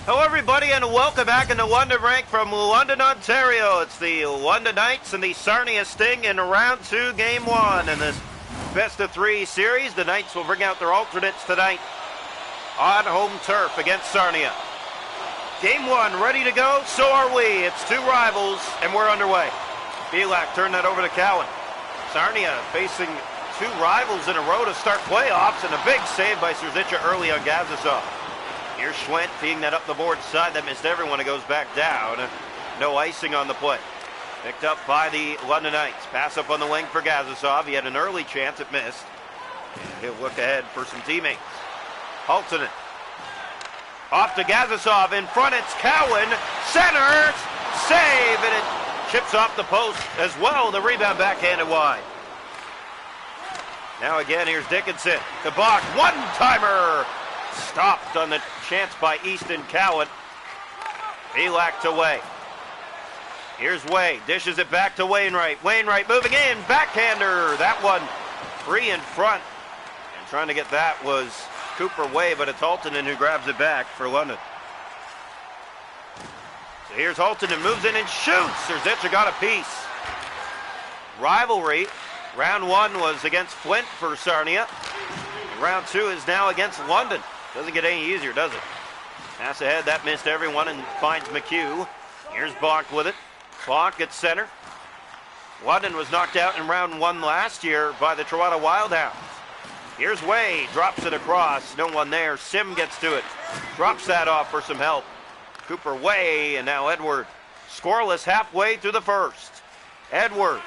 Hello everybody and welcome back into London Rank from London, Ontario. It's the London Knights and the Sarnia Sting in round 2, game 1. In this best of 3 series, the Knights will bring out their alternates tonight on home turf against Sarnia. Game 1 ready to go, so are we. It's 2 rivals and we're underway. Belak turned that over to Cowan. Sarnia facing 2 rivals in a row to start playoffs, and a big save by Serzica early on Gazasov. Here's Schwent feeding that up the board side. That missed everyone. It goes back down. No icing on the play. Picked up by the London Knights. Pass up on the wing for Gazasov. He had an early chance. It missed. And he'll look ahead for some teammates. Haltonen. Off to Gazasov. In front, it's Cowan. Center. Save. And it chips off the post as well. The rebound backhanded wide. Now again, here's Dickinson. To Bach. One-timer. Stopped on the chance by Easton Cowan. Belak to Way. Here's Way. Dishes it back to Wainwright. Wainwright moving in. Backhander. That one free in front. And trying to get that was Cooper Way, but it's Haltonen who grabs it back for London. So here's Haltonen. Moves in and shoots. Serzica got a piece. Rivalry. Round 1 was against Flint for Sarnia. Round 2 is now against London. Doesn't get any easier, does it? Pass ahead, that missed everyone and finds McHugh. Here's Bach with it. Bach at center. London was knocked out in round 1 last year by the Toronto Wildhounds. Here's Way, drops it across. No one there. Sim gets to it. Drops that off for some help. Cooper Way, and now Edward. Scoreless halfway through the first. Edward.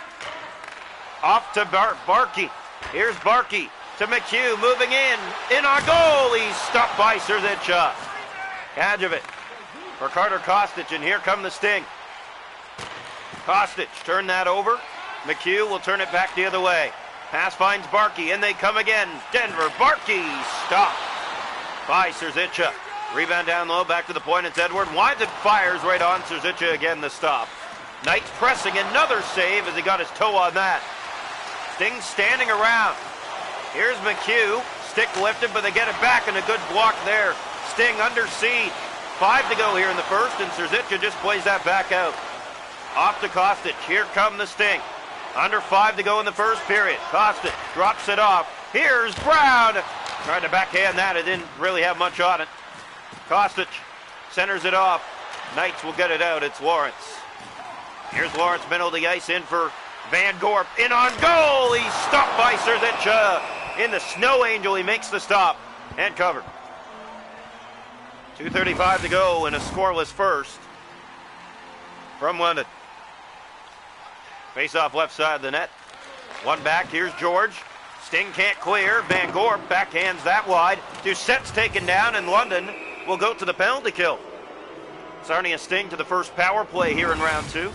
Off to Barkey. Here's Barkey. To McHugh, moving in on goal, he's stopped by Serzica. Kadjovic for Carter Kostic, and here come the Sting. Kostic, turn that over. McHugh will turn it back the other way. Pass finds Barkey, and they come again. Denver, Barkey, stopped by Serzica. Rebound down low, back to the point, it's Edward. Winds it, fires right on Serzica again, the stop. Knights pressing, another save as he got his toe on that. Sting standing around. Here's McHugh, stick lifted, but they get it back, and a good block there. Sting under siege. 5 to go here in the first, and Serzica just plays that back out. Off to Kostic. Here come the Sting. Under 5 to go in the first period. Kostic drops it off. Here's Brown. Tried to backhand that. It didn't really have much on it. Kostic centers it off. Knights will get it out. It's Lawrence. Here's Lawrence, middle of the ice, in for Van Gorp. In on goal. He's stopped by Serzica. In the Snow Angel, he makes the stop and covered. 2:35 to go in a scoreless first from London. Face off left side of the net. One back, here's George. Sting can't clear. Van Gorp backhands that wide. Doucette's taken down, and London will go to the penalty kill. Sarnia Sting to the first power play here in round 2.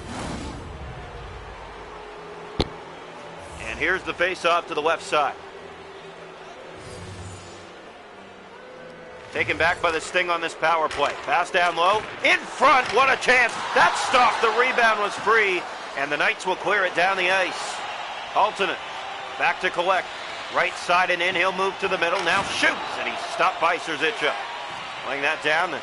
And here's the face-off to the left side. Taken back by the Sting on this power play. Pass down low. In front, what a chance. That stopped. The rebound was free, and the Knights will clear it down the ice. Haltonen back to collect. Right side and in. He'll move to the middle. Now shoots, and he's stopped by Serzica. Laying that down. The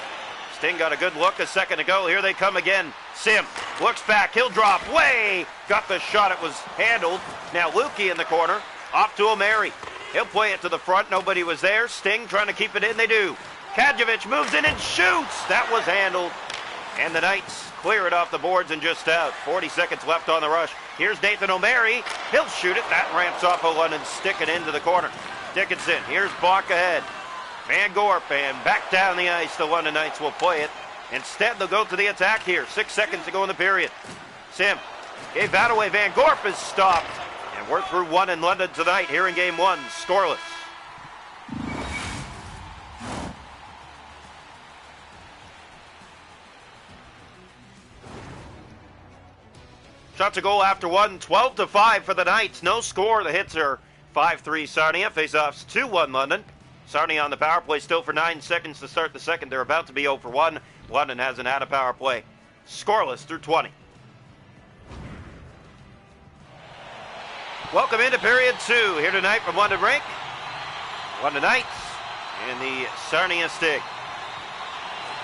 Sting got a good look a second ago. Here they come again. Sim looks back. He'll drop. Way! Got the shot. It was handled. Now Lukey in the corner. Off to O'Mary. He'll play it to the front. Nobody was there. Sting trying to keep it in. They do. Kadjovic moves in and shoots. That was handled. And the Knights clear it off the boards and just out. 40 seconds left on the rush. Here's Nathan O'Mary. He'll shoot it. That ramps off a London stick it into the corner. Dickinson. Here's Bach ahead. Van Gorp, and back down the ice. The London Knights will play it. Instead, they'll go to the attack here. 6 seconds to go in the period. Sim gave that away. Van Gorp is stopped. And we're through 1 in London tonight here in game 1. Scoreless. Shots a goal after 1. 12-5 for the Knights. No score. The hits are 5-3 Sarnia. Faceoffs 2-1 London. Sarnia on the power play still for 9 seconds to start the second. They're about to be 0 for 1. London hasn't had a power play. Scoreless through 20. Welcome into period 2 here tonight from London Rink. London Knights and the Sarnia Sting.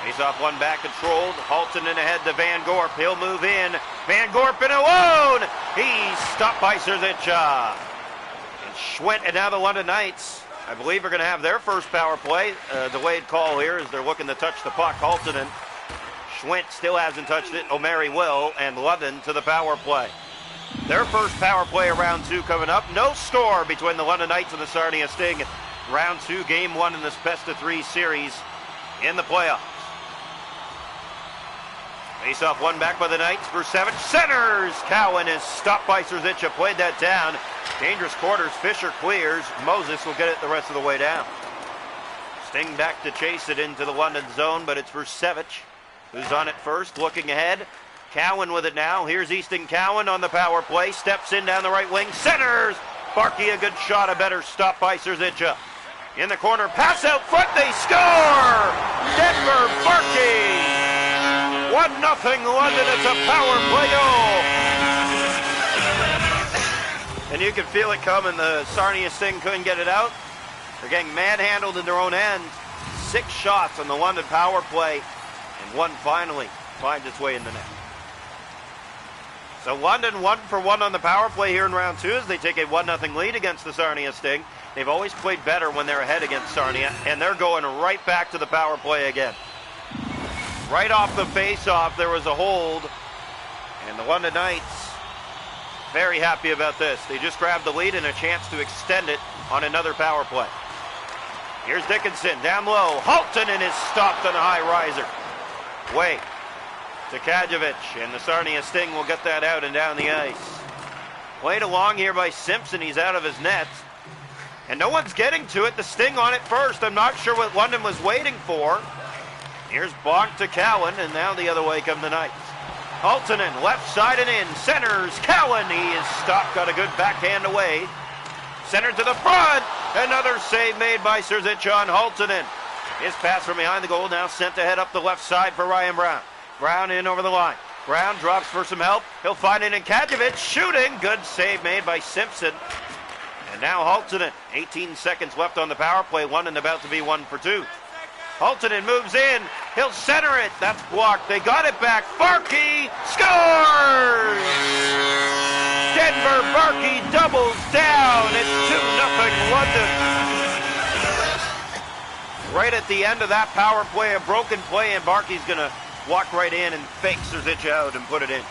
Face-off one back controlled. Halton in ahead to Van Gorp. He'll move in. Van Gorp in alone. He's stopped by Serzica. And Schwent and now the London Knights, I believe, are going to have their first power play. Delayed call here as they're looking to touch the puck. Halton. Schwent still hasn't touched it. O'Mary will. And London to the power play. Their first power play of round 2 coming up. No score between the London Knights and the Sarnia Sting. Round 2, game 1 in this best-of-3 series in the playoffs. Face-off one back by the Knights for Savage. Centers! Cowan is stopped by Serzica. Played that down. Dangerous quarters. Fisher clears. Moses will get it the rest of the way down. Sting back to chase it into the London zone, but it's for Savage, who's on it first, looking ahead. Cowan with it now. Here's Easton Cowan on the power play. Steps in down the right wing. Centers! Barkey a good shot. A better stop by Serzica. In the corner. Pass out front. They score! Denver Barkey! 1-0 London. It's a power play goal. And you can feel it coming. The Sarnia Sting couldn't get it out. They're getting manhandled in their own end. 6 shots on the London power play. And one finally finds its way in the net. So London 1 for 1 on the power play here in round 2 as they take a 1-0 lead against the Sarnia Sting. They've always played better when they're ahead against Sarnia, and they're going right back to the power play again. Right off the face-off, there was a hold, and the London Knights very happy about this. They just grabbed the lead and a chance to extend it on another power play. Here's Dickinson down low. Halton is stopped on a high riser. Way to Kajovic, and the Sarnia Sting will get that out and down the ice. Played along here by Simpson. He's out of his net. And no one's getting to it. The Sting on it first. I'm not sure what London was waiting for. Here's Bonk to Cowan, and now the other way come the Knights. Haltonen, left side and in. Centers, Cowan. He is stopped, got a good backhand away. Center to the front. Another save made by Serzica on Haltonen. His pass from behind the goal now sent to head up the left side for Ryan Brown. Brown in over the line. Brown drops for some help. He'll find it in Kajovic. Shooting. Good save made by Simpson. And now Haltonen. 18 seconds left on the power play. London about to be 1 for 2. Haltonen moves in. He'll center it. That's blocked. They got it back. Barkey scores! Denver Barkey doubles down. It's 2-0 London. Right at the end of that power play, a broken play, and Barkey's going to walk right in and fake Serzica out and put it in.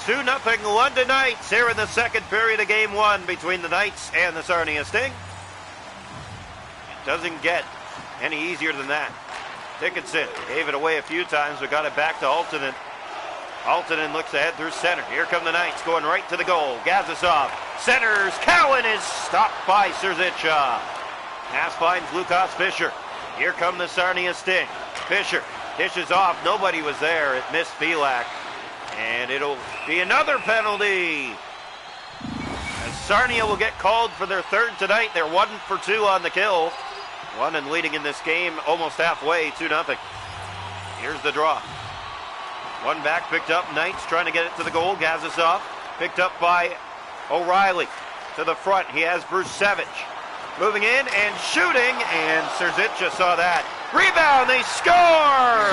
2-0 London Knights here in the second period of game 1 between the Knights and the Sarnia Sting. It doesn't get any easier than that. Dickinson gave it away a few times, but got it back to Haltonen. Haltonen looks ahead through center. Here come the Knights going right to the goal. Gazisov centers. Cowan is stopped by Serzica. Pass finds Lukas Fischer. Here come the Sarnia Sting. Fischer dishes off. Nobody was there. It missed Filak. And it'll be another penalty. And Sarnia will get called for their third tonight. They're 1 for 2 on the kill. London leading in this game almost halfway, 2-0. Here's the draw. One back picked up. Knights trying to get it to the goal. Gazisov picked up by O'Reilly. To the front, he has Bruce Savage. Moving in and shooting, and Serzica saw that. Rebound, they score!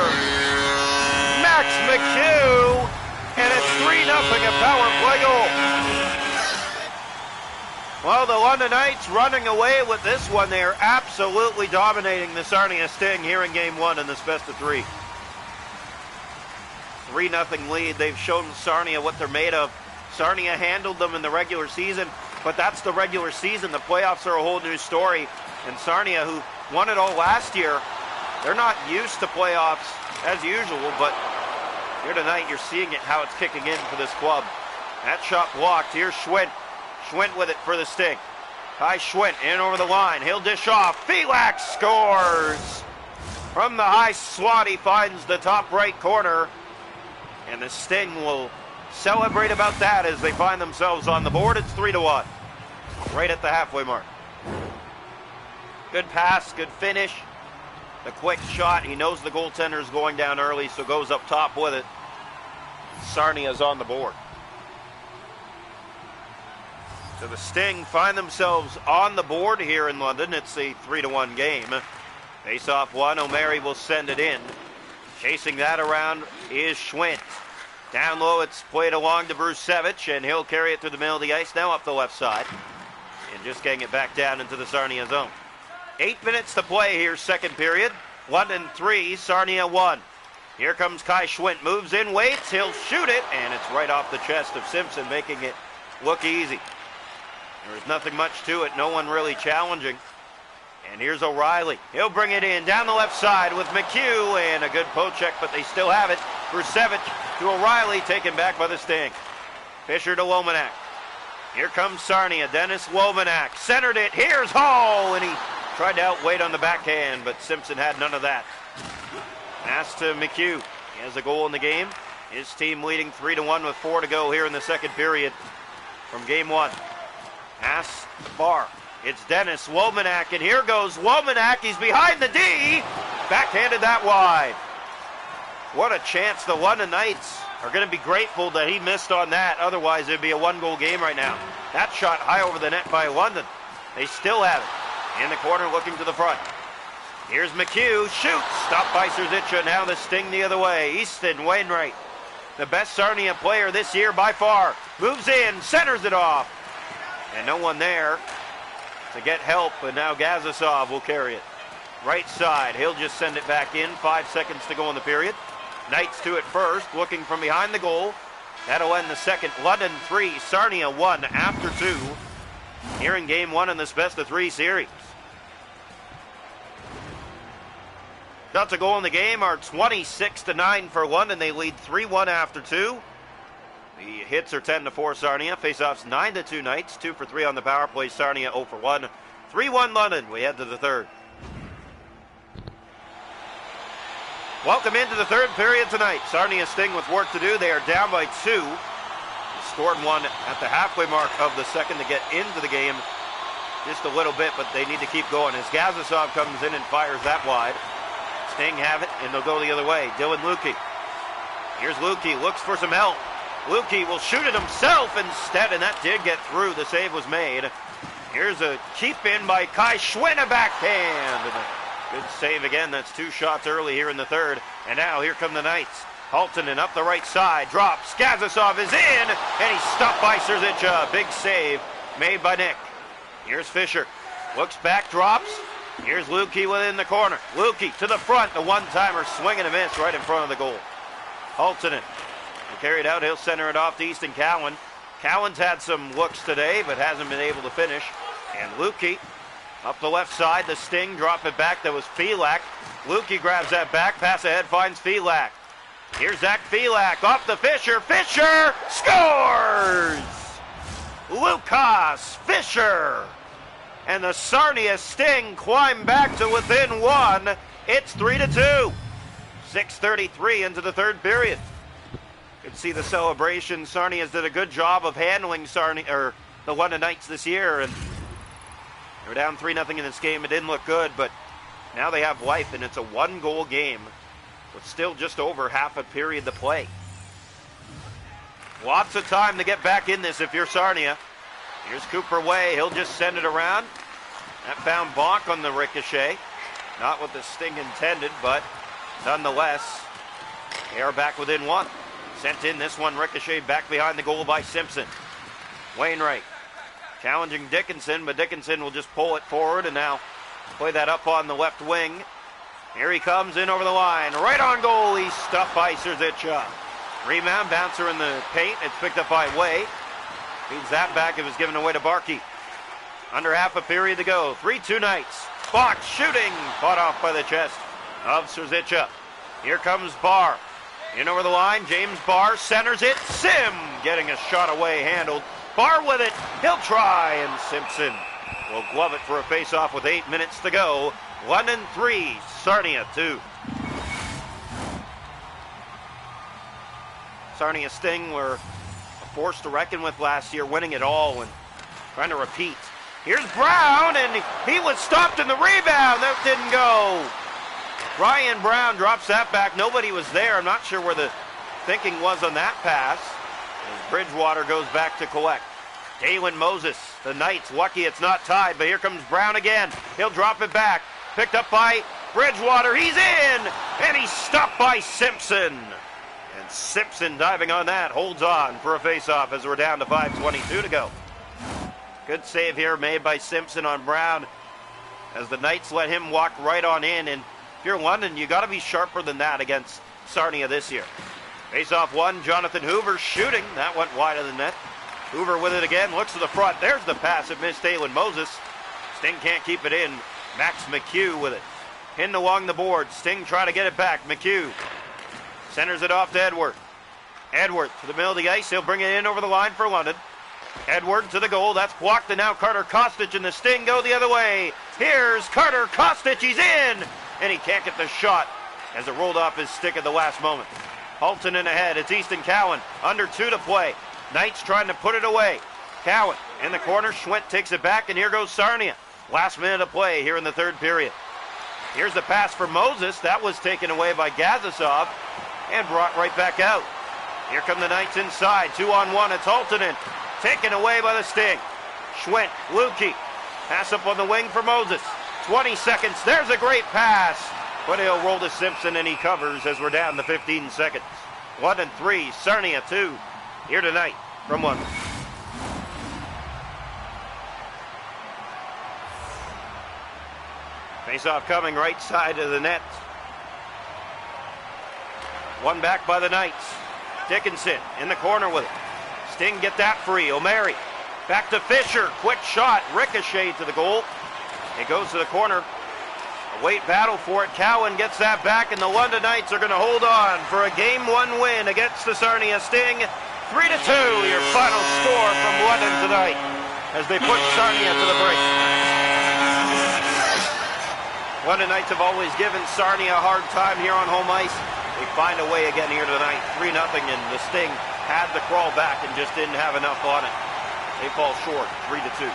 Max McHugh, and it's 3-0, a power play goal. Well, the London Knights running away with this one. They are absolutely dominating the Sarnia Sting here in game 1 in this best of 3. 3-0 lead. They've shown Sarnia what they're made of. Sarnia handled them in the regular season, but that's the regular season. The playoffs are a whole new story. And Sarnia, who won it all last year, they're not used to playoffs as usual, but here tonight you're seeing it, how it's kicking in for this club. That shot blocked. Here's Schwint. Schwint with it for the Sting. High Schwint in over the line. He'll dish off. Filak scores! From the high slot, he finds the top right corner. And the Sting will celebrate about that as they find themselves on the board. It's 3-1. Right at the halfway mark. Good pass, good finish. The quick shot. He knows the goaltender is going down early, so goes up top with it. Sarnia's on the board. So the Sting find themselves on the board here in London. It's a 3-1 game. Face-off one, O'Mary will send it in. Chasing that around is Schwint. Down low, it's played along to Brusevich, and he'll carry it through the middle of the ice, now up the left side. And just getting it back down into the Sarnia zone. 8 minutes to play here, second period. London 3, Sarnia 1. Here comes Kai Schwint, moves in, waits, he'll shoot it, and it's right off the chest of Simpson, making it look easy. There's nothing much to it, no one really challenging. And here's O'Reilly. He'll bring it in down the left side with McHugh, and a good poke check, but they still have it. Brusevich to O'Reilly, taken back by the Sting. Fisher to Womanak. Here comes Sarnia, Dennis Womanak. Centered it, here's Hall, and he tried to outweight on the backhand, but Simpson had none of that. Pass to McHugh. He has a goal in the game. His team leading 3-1 with 4 to go here in the second period from game one. Pass Barr. It's Dennis Womanak, and here goes Womanak. He's behind the D. Backhanded that wide. What a chance. The London Knights are going to be grateful that he missed on that. Otherwise, it'd be a one-goal game right now. That shot high over the net by London. They still have it. In the corner, looking to the front. Here's McHugh. Shoots. Stopped by Serzicha. Now the Sting the other way. Easton Wainwright, the best Sarnia player this year by far. Moves in. Centers it off. And no one there to get help, and now Gazasov will carry it. Right side, he'll just send it back in. 5 seconds to go in the period. Knights to it first, looking from behind the goal. That'll end the second. London 3, Sarnia 1 after 2. Here in game one in this best of 3 series. Shots a goal in the game are 26-9 for London. They lead 3-1 after 2. The hits are 10-4 Sarnia. Faceoffs 9-2 Knights. 2 for 3 on the power play. Sarnia 0 for 1. 3-1 London. We head to the third. Welcome into the third period tonight. Sarnia Sting with work to do. They are down by 2. They scored one at the halfway mark of the second to get into the game just a little bit, but they need to keep going as Gazasov comes in and fires that wide. Sting have it, and they'll go the other way. Dylan Lukey. Here's Lukey. Looks for some help. Lukey will shoot it himself instead, and that did get through. The save was made. Here's a keep in by Kai Schwinn, a backhand. And a good save again. That's 2 shots early here in the third. And now here come the Knights. Haltonen up the right side, drops. Gazasov is in, and he's stopped by Serzicha. Big save made by Nick. Here's Fisher. Looks back, drops. Here's Lukey within the corner. Lukey to the front. The one-timer swing and a miss right in front of the goal. Haltonen. Carried out, he'll center it off to Easton Cowan. Cowan's had some looks today, but hasn't been able to finish. And Lukey up the left side, the Sting, drop it back, that was Felak. Lukey grabs that back, pass ahead, finds Felak. Here's Zach Felak, off the Fisher, Fisher scores! Lukas Fisher! And the Sarnia Sting climb back to within 1. It's 3-2. 6:33 into the third period. You can see the celebration. Sarnia's did a good job of handling the London Knights this year, and they were down 3-0 in this game. It didn't look good, but now they have life, and it's a 1-goal game with still just over half a period to play. Lots of time to get back in this if you're Sarnia. Here's Cooper Way. He'll just send it around. That found Bonk on the ricochet. Not what the Sting intended, but nonetheless, they are back within 1. Sent in this one, ricochet back behind the goal by Simpson. Wainwright challenging Dickinson, but Dickinson will just pull it forward and now play that up on the left wing. Here he comes in over the line. Right on goal, he's stuffed by Serzicha. Rebound, bouncer in the paint. It's picked up by Way. Feeds that back. It was given away to Barkey. Under half a period to go. 3-2 Knights. Fox shooting. Fought off by the chest of Serzicha. Here comes Barr. In over the line, James Barr centers it. Sim getting a shot away, handled. Barr with it. He'll try, and Simpson will glove it for a face-off with 8 minutes to go. London 3, Sarnia 2. Sarnia Sting were a force to reckon with last year, winning it all and trying to repeat. Here's Brown, and he was stopped in the rebound. That didn't go. Ryan Brown drops that back. Nobody was there. I'm not sure where the thinking was on that pass. As Bridgewater goes back to collect. Dalen Moses, the Knights, lucky it's not tied, but here comes Brown again. He'll drop it back. Picked up by Bridgewater, he's in! And he's stopped by Simpson. And Simpson diving on that, holds on for a face-off as we're down to 5:22 to go. Good save here made by Simpson on Brown as the Knights let him walk right on in. And if you're London, you got to be sharper than that against Sarnia this year. Face-off one, Jonathan Hoover shooting. That went wide of the net. Hoover with it again, looks to the front. There's the pass that missed Aylin Moses. Sting can't keep it in. Max McHugh with it. Pinned along the board. Sting trying to get it back. McHugh centers it off to Edward. Edward to the middle of the ice. He'll bring it in over the line for London. Edward to the goal. That's blocked, and now Carter Kostic and the Sting go the other way. Here's Carter Kostic. He's in, and he can't get the shot as it rolled off his stick at the last moment. Halton in ahead. It's Easton Cowan. Under 2 to play. Knights trying to put it away. Cowan in the corner. Schwint takes it back, and here goes Sarnia. Last minute of play here in the third period. Here's the pass for Moses. That was taken away by Gazisov and brought right back out. Here come the Knights inside. 2-on-1. It's Halton in. Taken away by the Sting. Schwint, Lukey. Pass up on the wing for Moses. 20 seconds. There's a great pass. But he'll roll to Simpson, and he covers as we're down to 15 seconds. 1-3. Sarnia 2. Here tonight from London. Face-off coming right side of the net. One back by the Knights. Dickinson in the corner with it. Sting get that free. O'Mary back to Fisher. Quick shot. Ricochet to the goal. It goes to the corner. A weight battle for it. Cowan gets that back, and the London Knights are going to hold on for a Game 1 win against the Sarnia Sting. 3-2, your final score from London tonight as they put Sarnia to the break. London Knights have always given Sarnia a hard time here on home ice. They find a way again here tonight. 3-0, and the Sting had to crawl back and just didn't have enough on it. They fall short, 3-2.